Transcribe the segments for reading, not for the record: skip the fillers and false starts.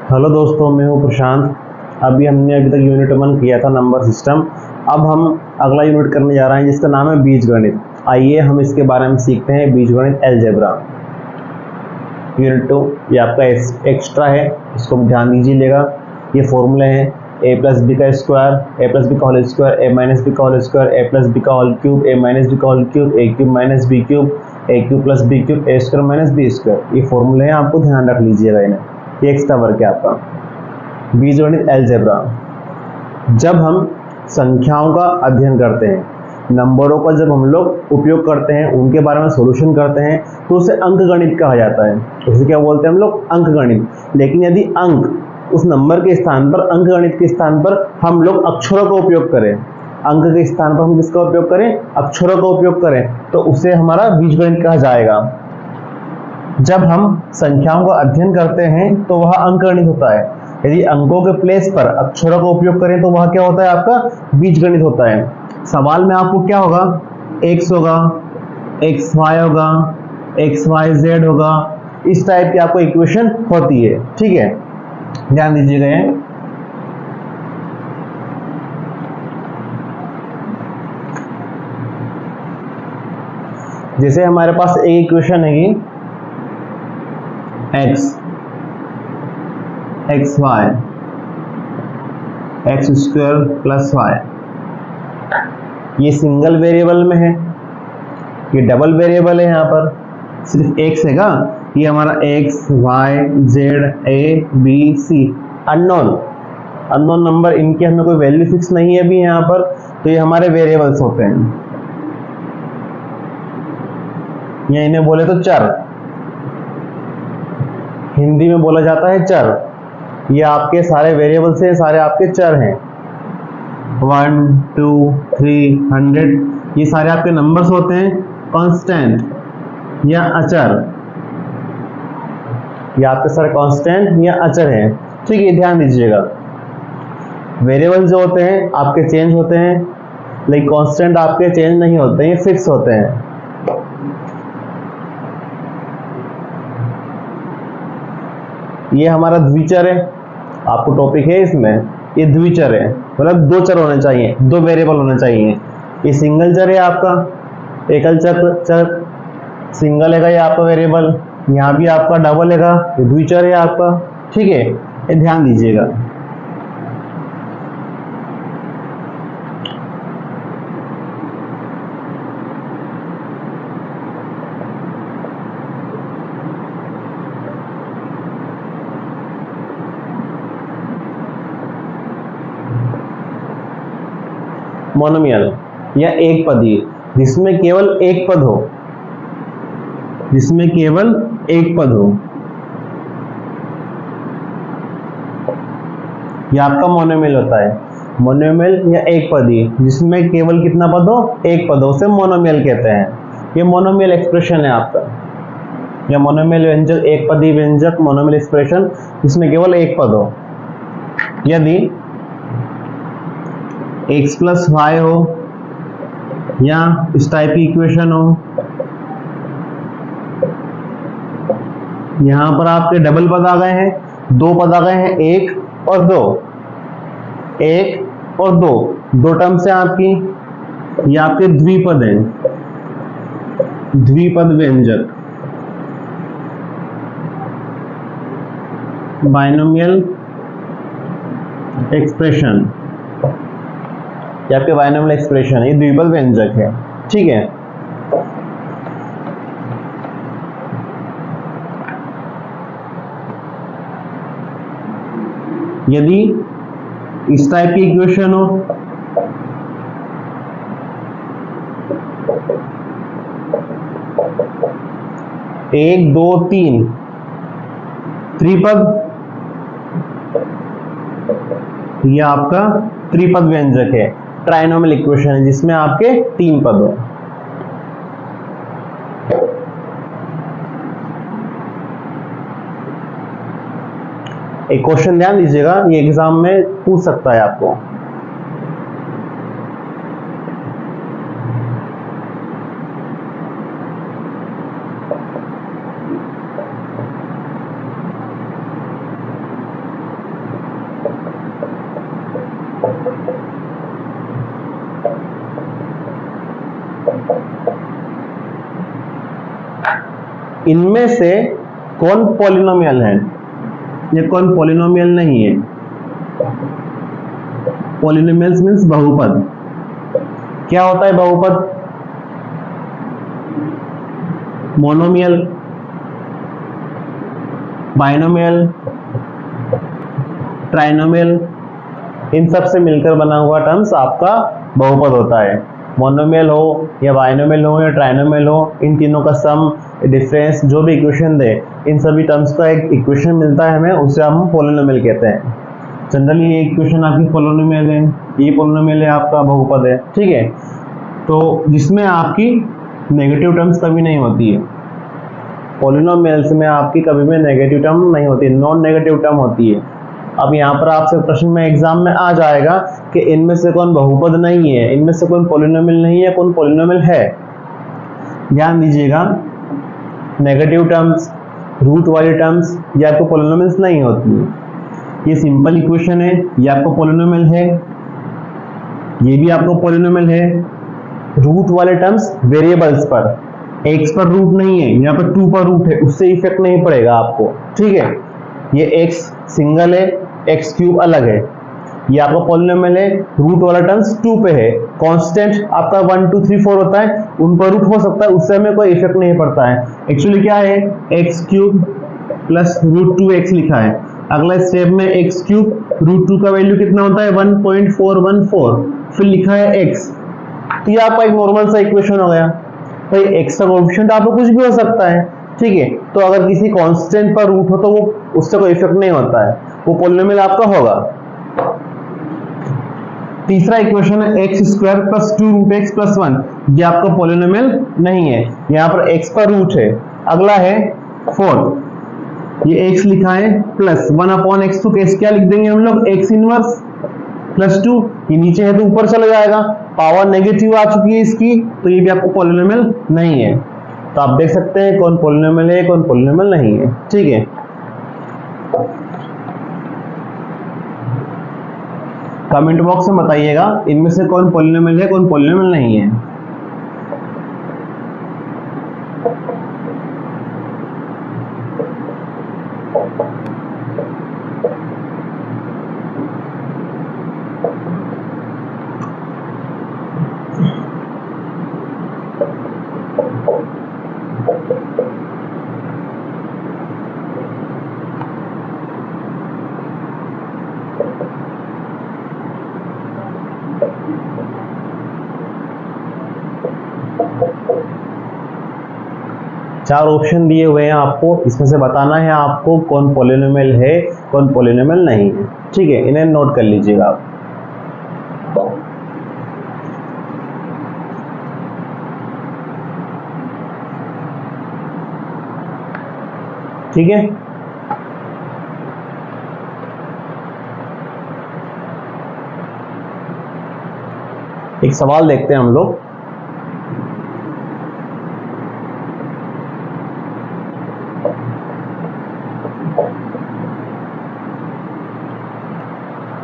Hello दोस्तों, मैं हूं प्रशांत। हमने अभी तक यूनिट 1 किया था, नंबर सिस्टम। अब हम अगला यूनिट करने जा रहे हैं जिसका नाम है बीजगणित। आइए हम इसके बारे में सीखते हैं। बीजगणित अलजेब्रा यूनिट 2 ये आपका एक्स्ट्रा है, इसको ध्यान दीजिएगा। ये फॉर्मूले हैं a प्लस बी का स्क्वायर, a प्लस बी का whole square, a minus B का whole square, a plus B का whole cube, a minus B का whole cube, a cube minus B cube, a cube plus B cube, a square minus B square. ये फॉर्मूले हैं, आपको ध्यान रख लीजिएगा इन्हें। ये एक्स्ट्रा वर्क है आपका बीजगणित अलजेब्रा। जब हम संख्याओं का अध्ययन करते हैं, नंबरों का जब हम लोग उपयोग करते हैं, उनके बारे में सॉल्यूशन करते हैं, तो उसे अंकगणित कहा जाता है। उसे क्या बोलते हैं हम लोग? अंकगणित। लेकिन यदि अंक उस नंबर के स्थान पर, अंकगणित के स्थान पर हम लोग अक्षरों का उपयोग करें, अंक के स्थान पर हम किसका उपयोग करें? अक्षरों का उपयोग करें, तो उसे हमारा बीजगणित कहा जाएगा। जब हम संख्याओं का अध्ययन करते हैं तो वह अंकगणित होता है। यदि अंकों के प्लेस पर अक्षरों का उपयोग करें तो वह क्या होता है? आपका बीजगणित होता है। सवाल में आपको क्या होगा? x होगा, xy होगा, xyz होगा, इस टाइप की आपको इक्वेशन होती है। ठीक है, ध्यान दीजिएगा। ये जैसे हमारे पास एक इक्वेशन है x xy x square plus y, ये सिंगल वेरिएबल में है, ये डबल वेरिएबल है। यहाँ पर सिर्फ x हैगा, ये हमारा x y z a b c unknown number, इनकी हमें कोई वैल्यू फिक्स नहीं है अभी यहाँ पर, तो ये हमारे वेरिएबल्स होते हैं, या इन्हें बोले तो चर, हिंदी में बोला जाता है चर। ये आपके सारे वेरिएबल्स हैं, सारे आपके चर हैं। 1 2 3 100, ये सारे आपके नंबर्स होते हैं, कांस्टेंट या अचर। ये आपके सारे कांस्टेंट या अचर हैं। ठीक है, ध्यान दीजिएगा। वेरिएबल्स जो होते हैं आपके चेंज होते हैं, लेकिन कांस्टेंट आपके चेंज नहीं होते हैं, ये फिक्स होते हैं। ये हमारा द्विचर है, आपको टॉपिक है इसमें। ये द्विचर है, मतलब दो चर होने चाहिए, दो वेरिएबल होने चाहिए। ये सिंगल चर है आपका, एकल चर सिंगल है ये आपका वेरिएबल। यहाँ भी आपका डबल है, ये द्विचर है आपका। ठीक है, ये ध्यान दीजिएगा। मोनोमियल या एक पदी, जिसमें केवल एक पद हो, जिसमें केवल एक पद हो, यह आपका मोनोमियल होता है। मोनोमियल या एक पदी, जिसमें केवल कितना पद हो? एक पद हो, उसे मोनोमियल कहते हैं। ये मोनोमियल एक्सप्रेशन है आपका, या मोनोमियल व्यंजक, एक पदी व्यंजक, मोनोमियल एक्सप्रेशन जिसमें केवल एक पद हो। यदि x प्लस वाई हो या इस टाइप की इक्वेशन हो, यहां पर आपके डबल पद आ गए हैं, दो पद आ गए हैं, एक और दो, एक और दो, दो टर्म से आपकी, ये आपके द्विपद हैं, द्विपद व्यंजक, बाइनोमियल एक्सप्रेशन, ये आपके बाइनोमियल एक्सप्रेशन है, ये द्विपद व्यंजक है। ठीक है, यदि इस टाइप की इक्वेशन हो, एक दो तीन, त्रिपद, ये आपका त्रिपद व्यंजक है, ट्राइनोमियल इक्वेशन है, जिसमें आपके तीन पद हो। एक क्वेश्चन ध्यान दीजिएगा, ये एग्जाम में पूछ सकता है आपको। इनमें से कौन पॉलिनोमियल है, ये कौन पॉलिनोमियल नहीं है। पॉलिनोमियल्स मीन्स बहुपद। क्या होता है बहुपद? मोनोमियल, बाइनोमियल, ट्राइनोमियल, इन सब से मिलकर बना हुआ टर्म्स आपका बहुपद होता है। मोनोमियल हो या बाइनोमियल हो या ट्राइनोमियल हो, इन तीनों का सम, डिफरेंस, जो भी इक्वेशन दे, इन सभी टर्म्स का एक इक्वेशन मिलता है हमें, उसे हम पॉलिनोमियल कहते हैं। जनरली ये इक्वेशन आपकी पॉलिनोमियल है, ये पॉलिनोमियल है आपका बहुपद है, ठीक है। तो जिसमें आपकी नेगेटिव टर्म्स कभी नहीं होती है, पॉलिनोमियल्स में आपकी कभी भी नेगेटिव टर्म नहीं होती, नॉन नेगेटिव टर्म होती है। अब यहाँ पर आपसे प्रश्न में एग्जाम में आ जाएगा कि इनमें से कौन बहुपद नहीं है, इनमें से कौन पॉलिनोमियल नहीं है, कौन पॉलिनोमियल है। ध्यान दीजिएगा, नेगेटिव टर्म्स, रूट वाली टर्म्स ये आपको पॉलिनोमियल्स नहीं होती है। ये सिंपल इक्वेशन है, ये आपको पॉलिनोमियल है, ये भी आपको पॉलिनोमियल है। रूट वाले टर्म्स वेरिएबल्स पर, x पर रूट नहीं है, यहाँ पर 2 पर रूट है, उससे इफेक्ट नहीं पड़ेगा आपको, ठीक है। ये x सिंगल है, x क्यूब अलग है, ये आपका पॉलिनोमियल है। रूट वाला टर्म्स 2 पे है, कांस्टेंट आपका 1 2 3 4 होता है, उन पर रूट हो सकता है, उससे हमें कोई इफेक्ट नहीं पड़ता है। एक्चुअली क्या है, x cube plus root 2x लिखा है। अगला स्टेप में x क्यूब रूट 2 का वैल्यू कितना होता है 1.414, फिर लिखा है x। तो ये आपका एक नॉर्मल सा इक्वेशन हो गया। भाई x का कोएफिशिएंट आपको कुछ भी हो सकता है, ठीक है। तो अगर किसी कांस्टेंट पर रूट हो तो वो उससे कोई इफेक्ट नहीं होता है, वो पॉलिनोमियल आपका होगा। तीसरा इक्वेशन है x square plus 2 root x plus 1, ये आपका पॉलिनोमियल नहीं है, यहाँ पर x पर रूट है। अगला है 4, ये x लिखा है प्लस 1 अपॉन एक्स, तो कैसे क्या लिख देंगे हम लोग, x इनवर्स प्लस 2, ये नीचे है तो ऊपर चला जाएगा, पावर नेगेटिव आ चुकी है इसकी, तो ये भी आपको पॉलिनोमियल नहीं है। तो आप देख सकते हैं कौन पॉलिनोमियल है, कौन पॉलिनोमियल नहीं है, ठीक है। कमेंट बॉक्स में बताइएगा इनमें से कौन पॉलिनोमियल है, कौन पॉलिनोमियल नहीं है। चार ऑप्शन दिए हुए हैं आपको, इसमें से बताना है आपको कौन पॉलिनोमियल है, कौन पॉलिनोमियल नहीं है, ठीक है। इन्हें नोट कर लीजिएगा आप। ठीक है, एक सवाल देखते हैं हम लोग।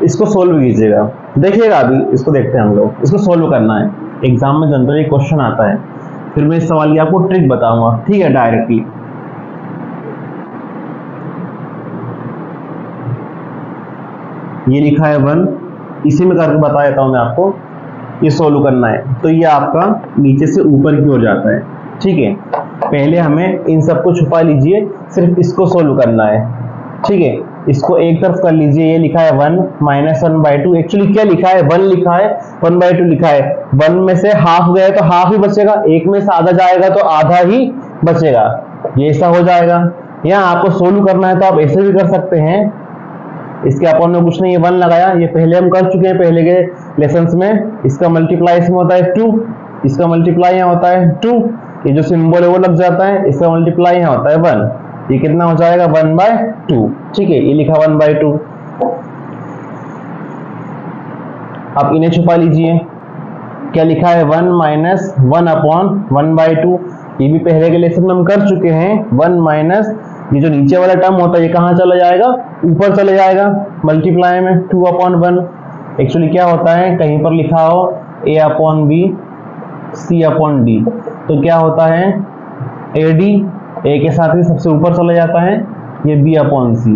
इसको सोल्व कीजिएगा, देखिएगा अभी इसको देखते हैं हम लोग। इसको सोल्व करना है, एग्जाम में जनरली क्वेश्चन आता है, फिर मैं इस सवाल की आपको ट्रिक बताऊंगा, ठीक है। डायरेक्टली ये लिखा है 1, इसी में करके बता देता हूं मैं आपको। ये सोल्व करना है तो ये आपका नीचे से ऊपर की ओर जाता है, ठीक है। पहले हमें इन सबको छुपा लीजिए, सिर्फ इसको सोल्व करना है, ठीक है। इसको एक तरफ कर लीजिए, ये लिखा है 1 माइनस 1/2, एक्चुअली क्या लिखा है 1 लिखा है, 1/2 लिखा है। 1 में से हाफ गए तो हाफ ही बचेगा, 1 में से आधा जाएगा तो आधा ही बचेगा, ये ऐसा हो जाएगा। यहाँ आपको सोल्व करना है तो आप ऐसे भी कर सकते हैं, इसके अपन में कुछ नहीं है, 1 लगाया, ये पहले हम कर चुके हैं पहले के लेसन्स में। इसका मल्टीप्लाई इसमें होता है 2, इसका मल्टीप्लाई यहाँ होता है 2, ये जो सिंबल है वो लग जाता है, इसका मल्टीप्लाई यहाँ होता है 1, ये कितना हो जाएगा 1/2, ठीक है। ये लिखा 1/2। अब इन्हें छुपा लीजिए, क्या लिखा है 1 माइनस 1 अपॉन 1/2, ये भी पहले के लेसन में हम कर चुके हैं। 1 माइनस ये जो नीचे वाला टर्म होता है ये कहाँ चला जाएगा, ऊपर चले जाएगा, मल्टीप्लाई में 2/1। एक्चुअली क्या होता है, कहीं पर लिखा हो a/b c/d, तो क्या होता है AD ए के साथ ही सबसे ऊपर चला जाता है, ये बी अपॉन सी।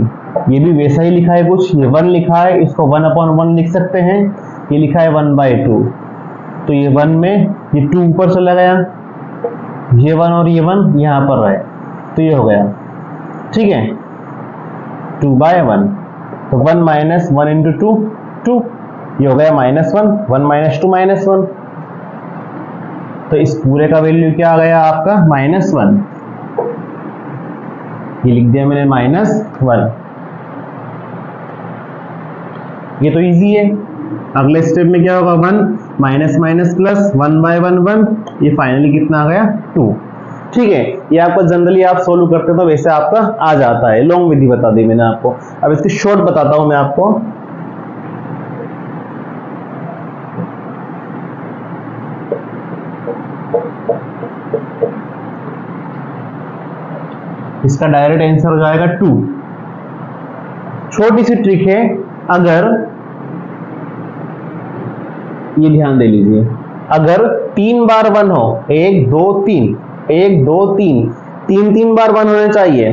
ये भी वैसा ही लिखा है कुछ, ये 1 लिखा है, इसको 1 अपॉन 1 लिख सकते हैं। ये लिखा है 1/2, तो ये 1 में ये 2 ऊपर चला गया, ये 1 और ये 1 यहाँ पर रहे, तो ये हो गया, ठीक है, 2/1। तो 1 माइनस 1 इंटू 2 2, ये हो गया -1, 1 माइनस 2 -1। तो इस पूरे का वैल्यू क्या आ गया आपका -1, ये लिख दिया मैंने -1। ये तो इजी है। अगले स्टेप में क्या होगा, 1 माइनस माइनस प्लस 1/1 1, ये फाइनली कितना आ गया 2। ठीक है, ये आपको जनरली आप सोल्व करते हो तो वैसे आपका आ जाता है। लॉन्ग विधि बता दी मैंने आपको, अब इसकी शॉर्ट बताता हूं मैं आपको। इसका डायरेक्ट आंसर हो जाएगा 2। छोटी सी ट्रिक है, अगर ये ध्यान दे लीजिए, अगर 3 बार 1 हो, 1 2 3 1 2 3 3 बार 1 होने चाहिए,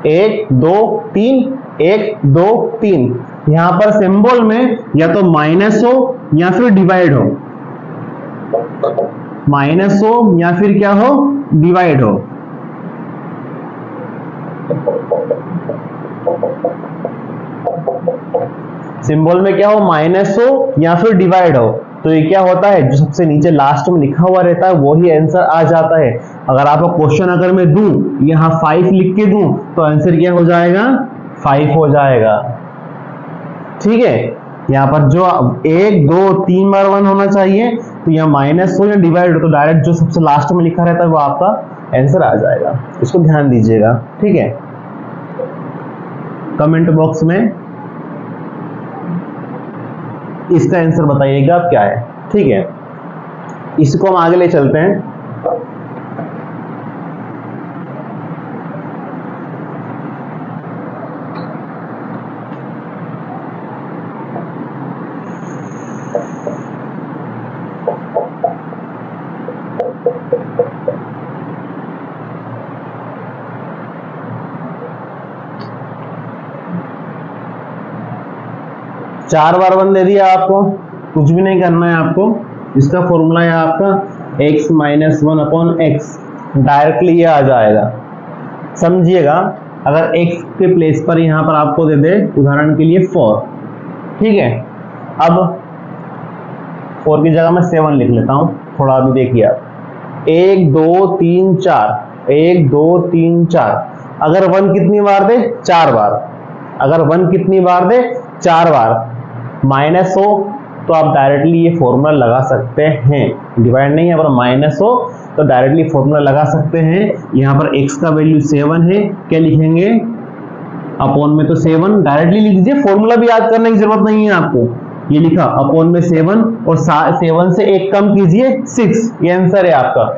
1 2 3 1 2 3। यहां पर सिंबल में या तो माइनस हो या फिर डिवाइड हो, माइनस हो या फिर क्या हो, डिवाइड हो। सिंबल में क्या हो, माइनस हो या फिर डिवाइड हो, तो ये क्या होता है, जो सबसे नीचे लास्ट में लिखा हुआ रहता है वही आंसर आ जाता है। अगर आपको क्वेश्चन अगर मैं दूं, यहां 5 लिख के दूं, तो आंसर क्या हो जाएगा, 5 हो जाएगा। ठीक है, यहाँ पर जो 1 2 3 बार 1 होना चाहिए, तो यहाँ माइनस हो या डिवाइड हो, तो डायरेक्ट जो सबसे लास्ट में लिखा रहता है वो आपका आंसर आ जाएगा। इसको ध्यान दीजिएगा। ठीक है, कमेंट बॉक्स में इसका आंसर बताइएगा आप क्या है। ठीक है, इसको हम आगे ले चलते हैं। चार बार 1 दे दिया आपको, कुछ भी नहीं करना है आपको। इसका फॉर्मूला है आपका x minus 1 upon x, directly ये आ जाएगा। समझिएगा, अगर x के प्लेस पर यहां पर आपको दे दे उदाहरण के लिए 4, ठीक है, अब 4 की जगह मैं 7 लिख लेता हूं। थोड़ा अभी देखिए आप, 1 2 3 4 1 2 3 4। अगर 1 कितनी बार दे, 4 बार। अगर 1 कितनी बार दे, 4 बार। माइनस हो तो आप डायरेक्टली ये फॉर्मूला लगा सकते हैं, डिवाइड नहीं है, पर माइनस हो तो डायरेक्टली फॉर्मूला लगा सकते हैं। यहाँ पर x का वैल्यू 7 है, क्या लिखेंगे, अपॉन में तो 7 डायरेक्टली लिख दीजिए, फॉर्मूला भी याद करने की जरूरत नहीं है आपको। ये लिखा अपॉन में 7 और 7 से 1 कम कीजिए 6, ये आंसर है आपका।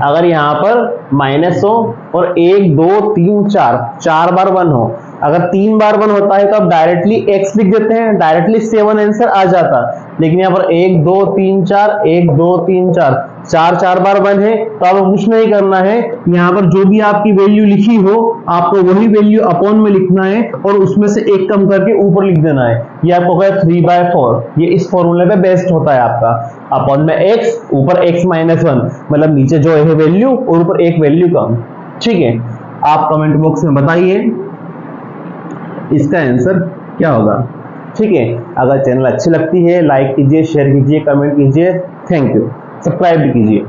अगर यहाँ पर माइनस हो और 1 2 3 4 4 बार 1 हो, अगर 3 बार 1 होता है तो आप डायरेक्टली x लिख देते हैं, डायरेक्टली 7 आंसर आ जाता। लेकिन यहाँ पर 1 2 3 4 1 2 3 4 4 बार 1 है, तो आपको कुछ नहीं करना है। यहाँ पर जो भी आपकी वैल्यू लिखी हो, आपको वही वैल्यू अपॉन में लिखना है और उसमें से 1 कम करके ऊपर लिख देना है। ये आपको होगा 3/4। ये इस फॉर्मूले पे बेस्ट होता है आपका, अपॉन में x, ऊपर x माइनस 1, मतलब नीचे जो है वैल्यू और ऊपर एक वैल्यू कम। ठीक है, आप कमेंट बॉक्स में बताइए इसका आंसर क्या होगा। ठीक है, अगर चैनल अच्छी लगती है लाइक कीजिए, शेयर कीजिए, कमेंट कीजिए। थैंक यू, सब्सक्राइब भी कीजिए।